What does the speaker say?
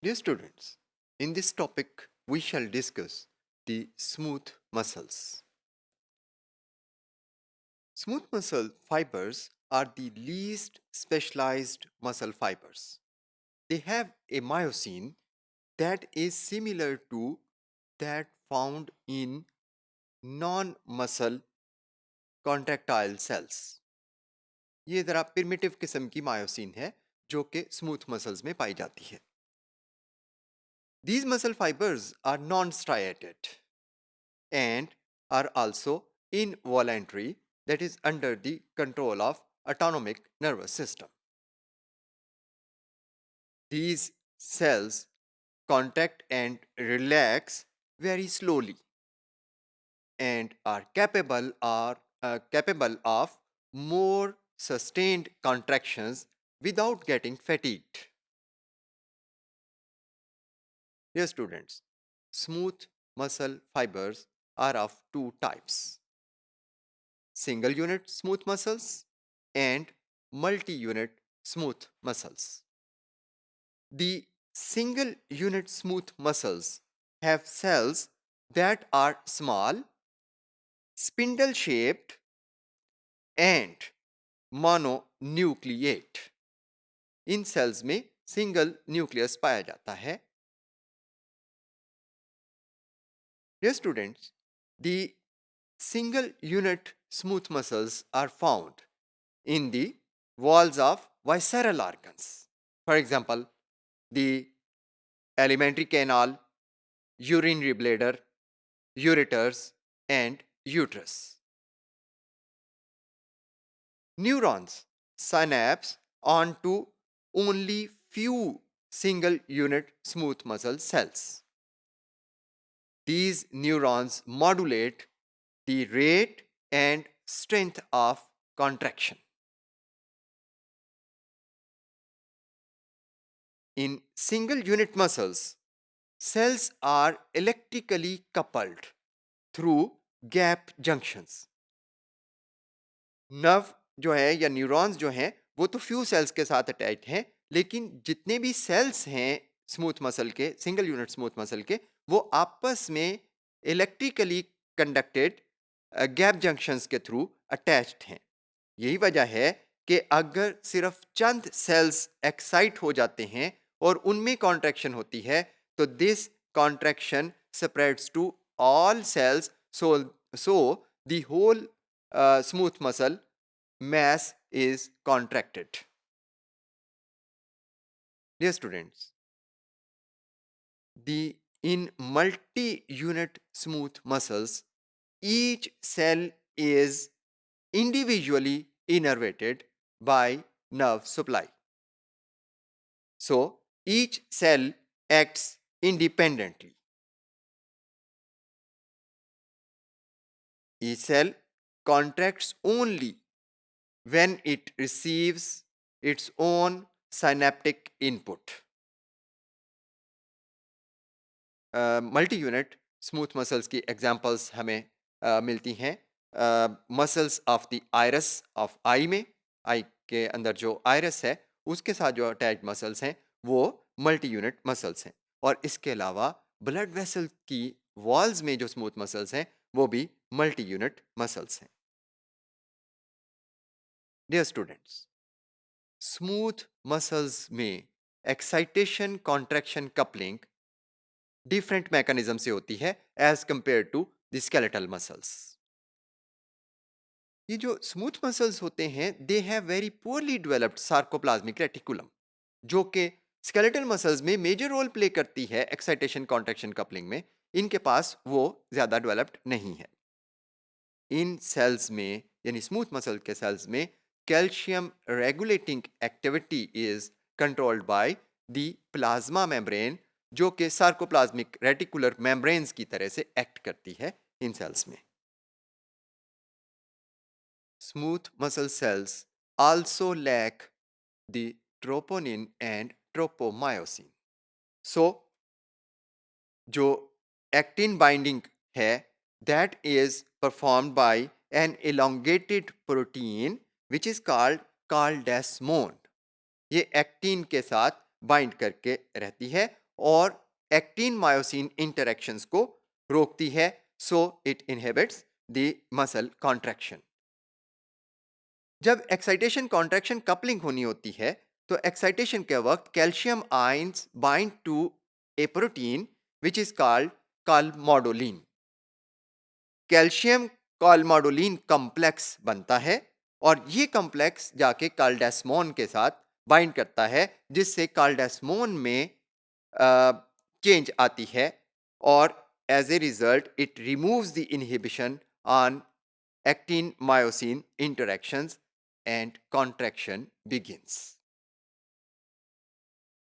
Dear students, in this topic we shall discuss the smooth muscles. Smooth muscle fibers are the least specialized muscle fibers. They have a myosin that is similar to that found in non-muscle contractile cells. ये ज़रा primitive किस्म की myosin है जो कि smooth muscles में पाई जाती है. These muscle fibers are non-striated and are also involuntary, that is under the control of autonomic nervous system. These cells contract and relax very slowly and are capable of more sustained contractions without getting fatigued. Dear students, smooth muscle fibers are of two types: single unit smooth muscles and multi-unit smooth muscles. The single unit smooth muscles have cells that are small, spindle shaped and mononucleate. इन cells में single nucleus पाया जाता है. Dear students, the single unit smooth muscles are found in the walls of visceral organs. For example, the alimentary canal, urinary bladder, ureters, and uterus. Neurons synapse onto only few single unit smooth muscle cells. These neurons modulate the rate and strength of contraction. In single unit muscles, cells are electrically coupled through gap junctions. Nerve जो है या neurons जो हैं वो तो few sales के साथ attach हैं, लेकिन जितने भी सेल्स हैं स्मूथ मसल के, सिंगल यूनिट स्मूथ मसल के, वो आपस में इलेक्ट्रिकली कंडक्टेड गैप जंक्शंस के थ्रू अटैच्ड हैं. यही वजह है कि अगर सिर्फ चंद सेल्स एक्साइट हो जाते हैं और उनमें कॉन्ट्रैक्शन होती है तो this contraction spreads to all cells, so the whole smooth muscle mass is contracted. Dear students, in multi-unit smooth muscles, each cell is individually innervated by nerve supply. So each cell acts independently. Each cell contracts only when it receives its own synaptic input. Multi unit smooth muscles की examples हमें मिलती हैं muscles of the iris of eye में. Eye के अंदर जो Iris है उसके साथ जो अटैच्ड मसल्स हैं वो मल्टी यूनिट मसल्स हैं. और इसके अलावा ब्लड वेसल की वॉल्स में जो स्मूथ मसल्स हैं वो भी मल्टी यूनिट मसल्स हैं. डियर स्टूडेंट्स, स्मूथ मसल्स में excitation contraction coupling different mechanism से होती है as compare to the skeletal muscles. ये जो स्मूथ मसल्स होते हैं they have very poorly developed sarcoplasmic reticulum, जो कि स्केलेटल मसल्स में मेजर रोल प्ले करती है एक्साइटेशन कॉन्ट्रैक्शन कपलिंग में. इनके पास वो ज्यादा डेवलप्ड नहीं है. इन सेल्स में यानी स्मूथ मसल के सेल्स में calcium regulating activity is controlled by the plasma membrane, जो कि सार्कोप्लाज्मिक रेटिकुलर मेम्ब्रेन्स की तरह से एक्ट करती है इन सेल्स में. Smooth muscle cells also lack the troponin and tropomyosin. So, जो actin binding है that is performed by an elongated protein which is called caldesmon. ये एक्टिन के साथ बाइंड करके रहती है और एक्टिन मायोसिन इंटरेक्शंस को रोकती है, so it inhibits the muscle contraction. जब एक्साइटेशन कॉन्ट्रैक्शन कपलिंग होनी होती है तो एक्साइटेशन के वक्त calcium ions bind to a protein which is called calmodulin. Calcium calmodulin complex बनता है और ये कॉम्प्लेक्स जाके काल्डेस्मोन के साथ बाइंड करता है, जिससे काल्डेस्मोन में चेंज आती है और as a result it removes the inhibition on actin myosin interactions and contraction begins.